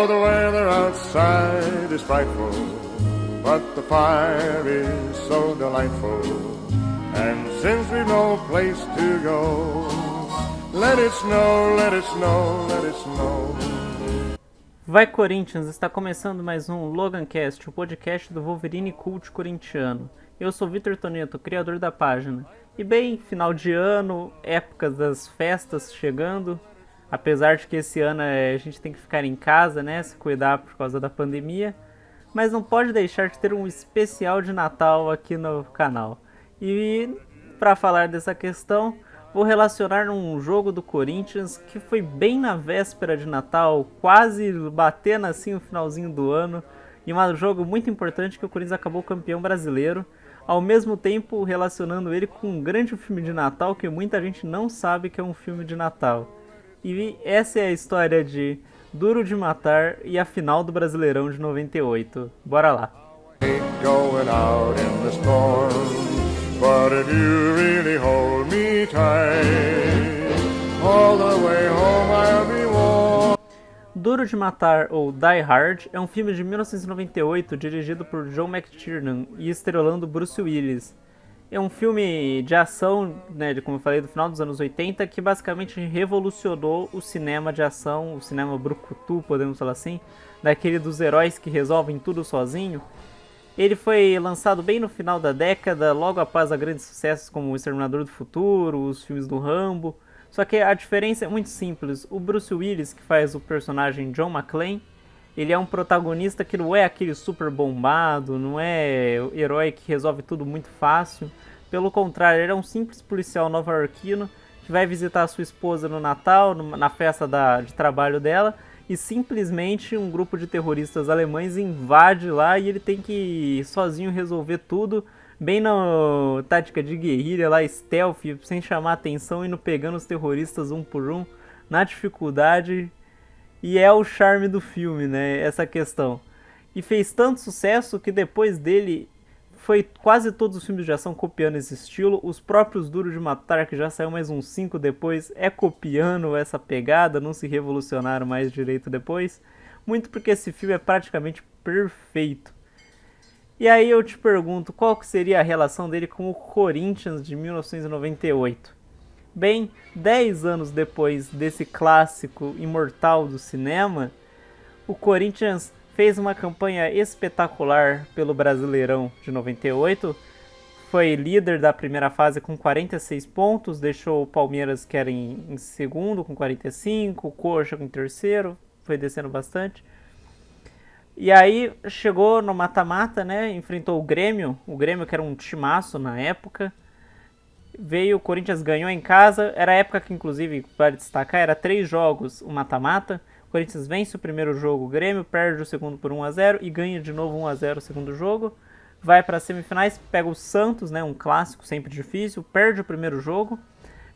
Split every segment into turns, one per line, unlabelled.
Oh, the weather outside is frightful, but the fire is so delightful. And since we've no place to go, let it snow, let it snow, let it snow.
Vai Corinthians, está começando mais um Logancast, o podcast do Wolverine Cult corintiano. Eu sou Vitor Toneto, criador da página. E bem, final de ano, épocas das festas chegando. Apesar de que esse ano a gente tem que ficar em casa, né, se cuidar por causa da pandemia. Mas não pode deixar de ter um especial de Natal aqui no canal. E para falar dessa questão, vou relacionar um jogo do Corinthians que foi bem na véspera de Natal, quase batendo assim o finalzinho do ano. E um jogo muito importante que o Corinthians acabou campeão brasileiro. Ao mesmo tempo relacionando ele com um grande filme de Natal que muita gente não sabe que é um filme de Natal. E essa é a história de Duro de Matar e a final do Brasileirão de 98. Bora lá.
Going out in the storm, but if you really hold me tight, all the way home I'll be warm.
Duro de Matar, ou Die Hard, é um filme de 1998 dirigido por John McTiernan e estrelando Bruce Willis. É um filme de ação, né, como eu falei, do final dos anos 80, que basicamente revolucionou o cinema de ação, o cinema brucutu, podemos falar assim, daquele dos heróis que resolvem tudo sozinho. Ele foi lançado bem no final da década, logo após a grandes sucessos como O Exterminador do Futuro, os filmes do Rambo. Só que a diferença é muito simples. O Bruce Willis, que faz o personagem John McClane, ele é um protagonista que não é aquele super bombado, não é o herói que resolve tudo muito fácil. Pelo contrário, ele é um simples policial nova-iorquino que vai visitar a sua esposa no Natal, na festa de trabalho dela, e simplesmente um grupo de terroristas alemães invade lá e ele tem que sozinho resolver tudo, bem na tática de guerrilha lá, stealth, sem chamar atenção, indo pegando os terroristas um por um, na dificuldade. E é o charme do filme, né, essa questão. E fez tanto sucesso que depois dele foi quase todos os filmes de ação copiando esse estilo. Os próprios Duro de Matar, que já saiu mais uns 5 depois, é copiando essa pegada, não se revolucionaram mais direito depois. Muito porque esse filme é praticamente perfeito. E aí eu te pergunto, qual que seria a relação dele com o Corinthians de 1998? Bem, 10 anos depois desse clássico imortal do cinema, o Corinthians fez uma campanha espetacular pelo Brasileirão de 98. Foi líder da primeira fase com 46 pontos, deixou o Palmeiras, que era em segundo, com 45, o Coxa com terceiro, foi descendo bastante. E aí chegou no mata-mata, né? Enfrentou o Grêmio que era um timaço na época. Veio, o Corinthians ganhou em casa, era a época que inclusive, para destacar, era 3 jogos o mata-mata. O Corinthians vence o primeiro jogo, o Grêmio perde o segundo por 1-0 e ganha de novo 1-0 o segundo jogo. Vai para as semifinais, pega o Santos, né, um clássico sempre difícil, perde o primeiro jogo,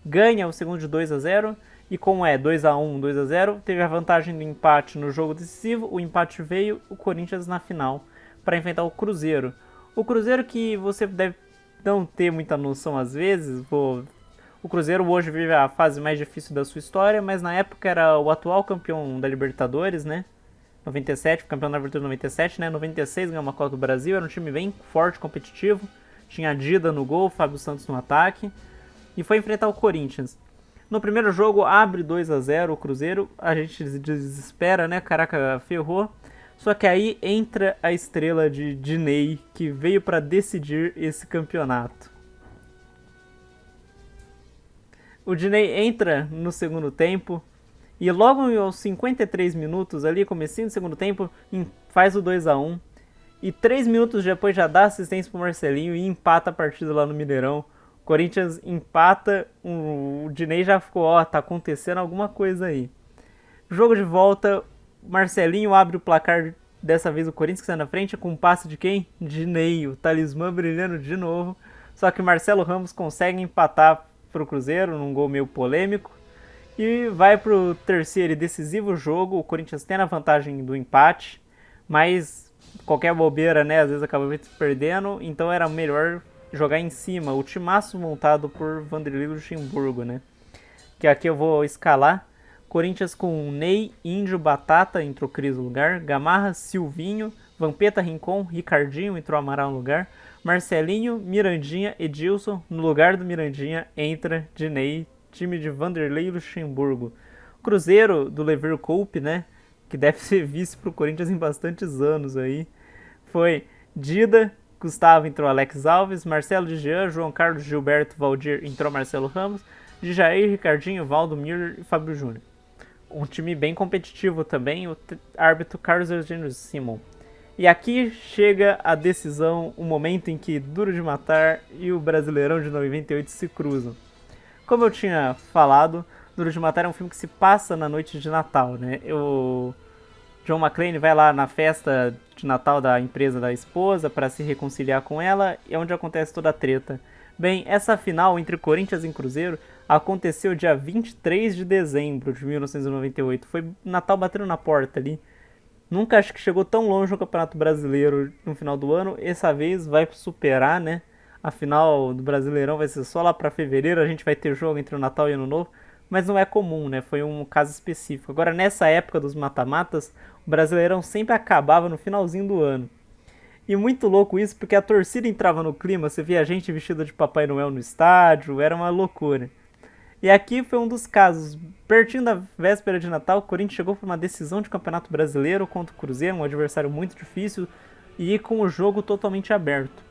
ganha o segundo de 2-0 e como é 2-1, 2-0, teve a vantagem do empate no jogo decisivo, o empate veio, o Corinthians na final para enfrentar o Cruzeiro. O Cruzeiro que você deve não ter muita noção às vezes, o Cruzeiro hoje vive a fase mais difícil da sua história, mas na época era o atual campeão da Libertadores, né? 97, campeão da Libertadores 97, né? 96 ganhou uma Copa do Brasil, era um time bem forte, competitivo. Tinha a Dida no gol, Fábio Santos no ataque. E foi enfrentar o Corinthians. No primeiro jogo abre 2-0 o Cruzeiro, a gente desespera, né? Caraca, ferrou. Só que aí entra a estrela de Diney, que veio para decidir esse campeonato. O Diney entra no segundo tempo e logo aos 53 minutos, ali comecinho do segundo tempo, faz o 2-1. E 3 minutos depois já dá assistência pro Marcelinho e empata a partida lá no Mineirão. O Corinthians empata, o Diney já ficou, tá acontecendo alguma coisa aí. Jogo de volta, Marcelinho abre o placar, dessa vez o Corinthians que sai na frente, com um passe de quem? Diney, o talismã brilhando de novo. Só que Marcelo Ramos consegue empatar pro Cruzeiro, num gol meio polêmico. E vai pro terceiro e decisivo jogo, o Corinthians tem a vantagem do empate, mas qualquer bobeira, né, às vezes acaba perdendo, então era melhor jogar em cima, o timaço montado por Vanderlei Luxemburgo, né. Que aqui eu vou escalar. Corinthians com Ney, Índio, Batata entrou Cris no lugar, Gamarra, Silvinho, Vampeta, Rincon, Ricardinho entrou Amaral no lugar, Marcelinho, Mirandinha, Edilson, no lugar do Mirandinha entra Dinei, time de Vanderlei Luxemburgo. Cruzeiro do Levir Coupe, né, que deve ser vice pro Corinthians em bastantes anos aí, foi Dida, Gustavo entrou Alex Alves, Marcelo de Jean, João Carlos, Gilberto, Valdir entrou Marcelo Ramos, de Jair, Ricardinho, Valdo, Mir e Fábio Júnior. Um time bem competitivo também, o árbitro Carlos Eugênio Simon. E aqui chega a decisão, o momento em que Duro de Matar e o Brasileirão de 98 se cruzam. Como eu tinha falado, Duro de Matar é um filme que se passa na noite de Natal, né? O John McClane vai lá na festa de Natal da empresa da esposa para se reconciliar com ela, e é onde acontece toda a treta. Bem, essa final entre Corinthians e Cruzeiro aconteceu dia 23 de dezembro de 1998. Foi Natal batendo na porta ali. Nunca acho que chegou tão longe no Campeonato Brasileiro no final do ano. Essa vez vai superar, né? A final do Brasileirão vai ser só lá para fevereiro. A gente vai ter jogo entre o Natal e o Ano Novo. Mas não é comum, né? Foi um caso específico. Agora, nessa época dos mata-matas, o Brasileirão sempre acabava no finalzinho do ano. E muito louco isso, porque a torcida entrava no clima. Você via gente vestida de Papai Noel no estádio. Era uma loucura. E aqui foi um dos casos. Pertinho da véspera de Natal, o Corinthians chegou para uma decisão de Campeonato Brasileiro contra o Cruzeiro, um adversário muito difícil, e com o jogo totalmente aberto.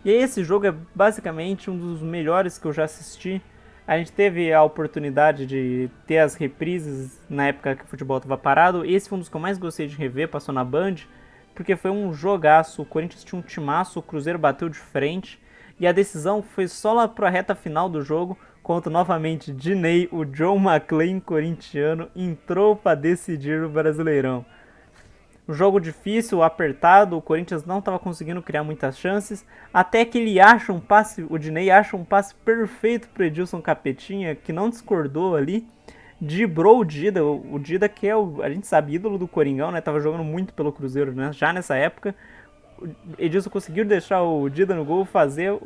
E esse jogo é basicamente um dos melhores que eu já assisti. A gente teve a oportunidade de ter as reprises na época que o futebol estava parado. Esse foi um dos que eu mais gostei de rever, passou na Band, porque foi um jogaço. O Corinthians tinha um timaço, o Cruzeiro bateu de frente, e a decisão foi só lá para a reta final do jogo, contra novamente Dinei, o John McClane corintiano, entrou para decidir o Brasileirão. Um jogo difícil, apertado, o Corinthians não estava conseguindo criar muitas chances, até que ele acha um passe, o Dinei acha um passe perfeito para Edilson Capetinha, que não discordou ali, driblou o Dida que é a gente sabe, ídolo do Coringão, né? Tava jogando muito pelo Cruzeiro, né? Já nessa época. O Edilson conseguiu deixar o Dida no gol,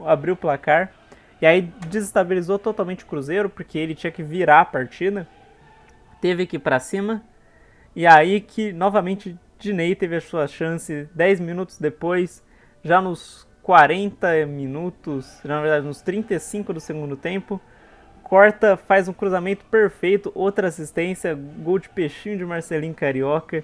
abrir o placar. E aí desestabilizou totalmente o Cruzeiro, porque ele tinha que virar a partida. Teve que ir pra cima. E aí que novamente Dinei teve a sua chance 10 minutos depois, já nos 40 minutos, na verdade nos 35 do segundo tempo. Corta, faz um cruzamento perfeito, outra assistência, gol de peixinho de Marcelinho Carioca,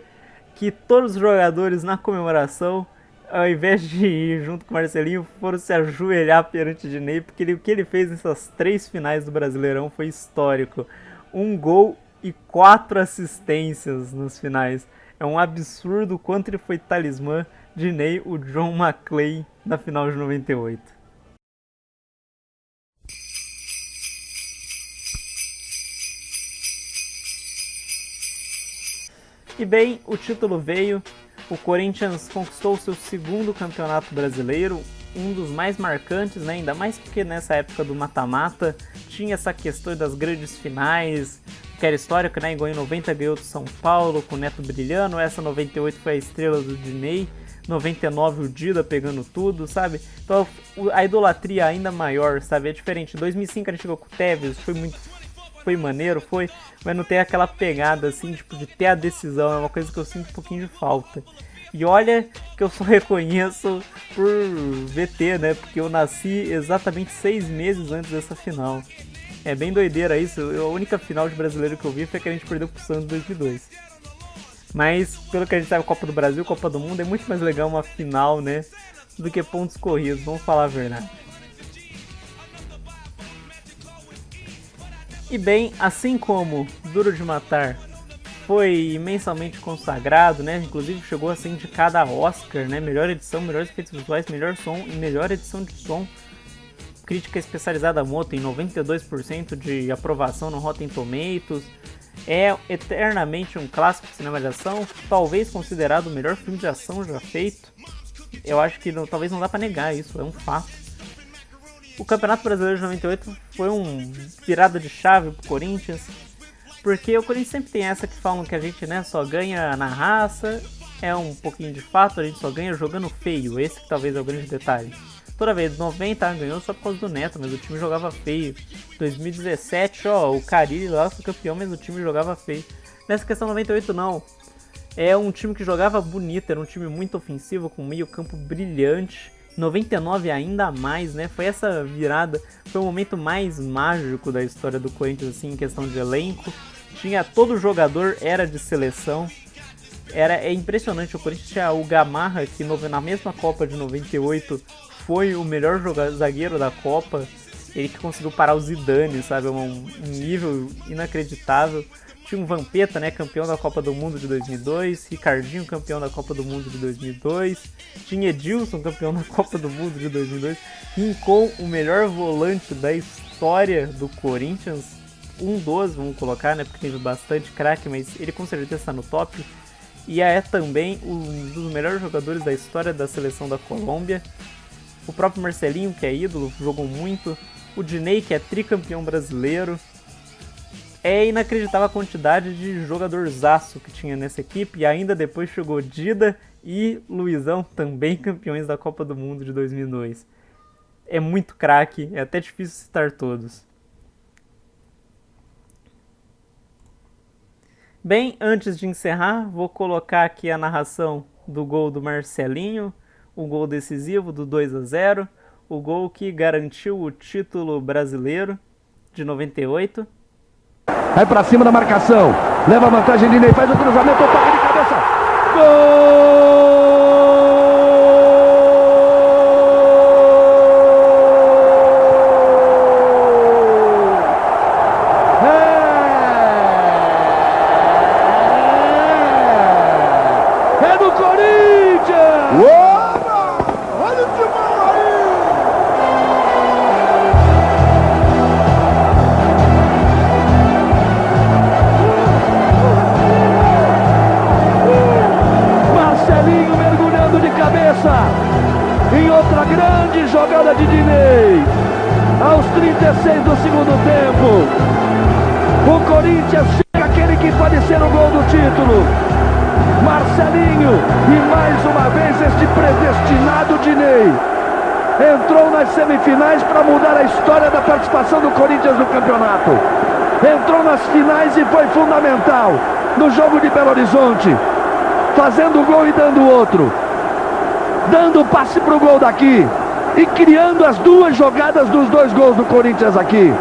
que todos os jogadores na comemoração, ao invés de ir junto com o Marcelinho, foram se ajoelhar perante Dinei, porque o que ele fez nessas 3 finais do Brasileirão foi histórico. 1 gol e 4 assistências nos finais. É um absurdo o quanto ele foi talismã. Dinei, o John McClane, na final de 98. E bem, o título veio. O Corinthians conquistou o seu 2º campeonato brasileiro, um dos mais marcantes, né? Ainda mais porque nessa época do mata-mata tinha essa questão das grandes finais, que era histórica, né? Igual em 90 ganhou do São Paulo com o Neto brilhando, essa 98 foi a estrela do Dinei, 99 o Dida pegando tudo, sabe? Então a idolatria ainda maior, sabe? É diferente. Em 2005 a gente chegou com o Tevez, foi maneiro, mas não tem aquela pegada assim, tipo, de ter a decisão, é uma coisa que eu sinto um pouquinho de falta. E olha que eu só reconheço por VT, né, porque eu nasci exatamente 6 meses antes dessa final. É bem doideira isso, a única final de brasileiro que eu vi foi que a gente perdeu pro Santos em 2002. Mas, pelo que a gente sabe, Copa do Brasil, Copa do Mundo, é muito mais legal uma final, né, do que pontos corridos, vamos falar a verdade. E bem, assim como Duro de Matar foi imensamente consagrado, né? Inclusive chegou a ser indicado a Oscar, né? Melhor edição, melhores efeitos visuais, melhor som e melhor edição de som. Crítica especializada Moto em 92% de aprovação no Rotten Tomatoes. É eternamente um clássico de cinema de ação, talvez considerado o melhor filme de ação já feito. Eu acho que talvez não dá pra negar isso, é um fato. O Campeonato Brasileiro de 98 foi um virada de chave pro Corinthians, porque o Corinthians sempre tem essa que falam que a gente, né, só ganha na raça, é um pouquinho de fato, a gente só ganha jogando feio, esse que talvez é o grande detalhe. toda vez. 90 ganhou só por causa do Neto, mas o time jogava feio. 2017, o Carille lá foi campeão, mas o time jogava feio. Nessa questão 98 não. É um time que jogava bonito, era um time muito ofensivo, com meio campo brilhante. 99 ainda mais, né? Foi essa virada, foi o momento mais mágico da história do Corinthians, assim, em questão de elenco. Todo jogador era de seleção. É impressionante, o Corinthians tinha o Gamarra, que na mesma Copa de 98 foi o melhor zagueiro da Copa. Ele que conseguiu parar o Zidane, sabe? Um nível inacreditável. Tinha um Vampeta, né, campeão da Copa do Mundo de 2002, Ricardinho, campeão da Copa do Mundo de 2002, tinha Edilson, campeão da Copa do Mundo de 2002, Rincon, o melhor volante da história do Corinthians, um dos, vamos colocar, né, porque teve bastante craque, mas ele com certeza está no top, e é também um dos melhores jogadores da história da seleção da Colômbia, o próprio Marcelinho, que é ídolo, jogou muito, o Diney, que é tricampeão brasileiro. É inacreditável a quantidade de jogadorzaço que tinha nessa equipe, e ainda depois chegou Dida e Luizão, também campeões da Copa do Mundo de 2002. É muito craque, é até difícil citar todos. Bem, antes de encerrar, vou colocar aqui a narração do gol do Marcelinho, o gol decisivo do 2-0, o gol que garantiu o título brasileiro de 98.
Vai pra cima da marcação. Leva a vantagem de Ney. Faz o cruzamento. Toque de cabeça. Gol! É do Corinthians!
Opa! Olha o timão aí!
Marcelinho mergulhando de cabeça em outra grande jogada de Diney. Aos 36 do segundo tempo, o Corinthians chega aquele que pode ser o gol do título. Marcelinho, e mais uma vez este predestinado Diney entrou nas semifinais para mudar a história da participação do Corinthians no campeonato. Entrou nas finais e foi fundamental no jogo de Belo Horizonte, fazendo gol e dando outro, dando passe para o gol daqui e criando as duas jogadas dos dois gols do Corinthians aqui.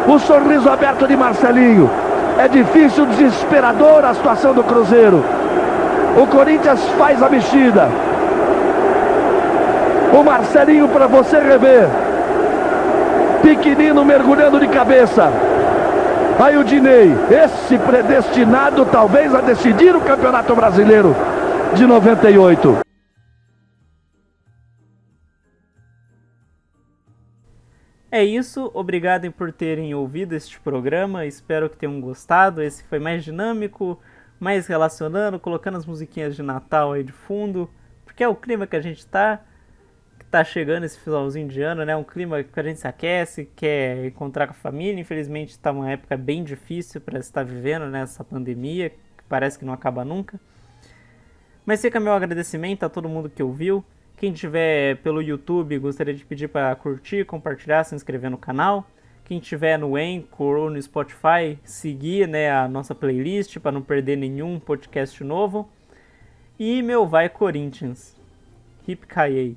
O sorriso aberto de Marcelinho. É difícil, desesperador a situação do Cruzeiro. O Corinthians faz a mexida. O Marcelinho para você rever. Pequenino mergulhando de cabeça. Aí o Diney, esse predestinado talvez a decidir o Campeonato Brasileiro de 98.
É isso, obrigado por terem ouvido este programa, espero que tenham gostado. Esse foi mais dinâmico, mais relacionando, colocando as musiquinhas de Natal aí de fundo, porque é o clima que a gente tá chegando esse finalzinho de ano, né? Um clima que a gente se aquece, quer encontrar com a família. Infelizmente está uma época bem difícil para estar vivendo, né? Essa pandemia, que parece que não acaba nunca. Mas fica meu agradecimento a todo mundo que ouviu. Quem estiver pelo YouTube, gostaria de pedir para curtir, compartilhar, se inscrever no canal. Quem estiver no Anchor ou no Spotify, seguir, né, a nossa playlist para não perder nenhum podcast novo. E meu vai Corinthians. Hip Kaiei.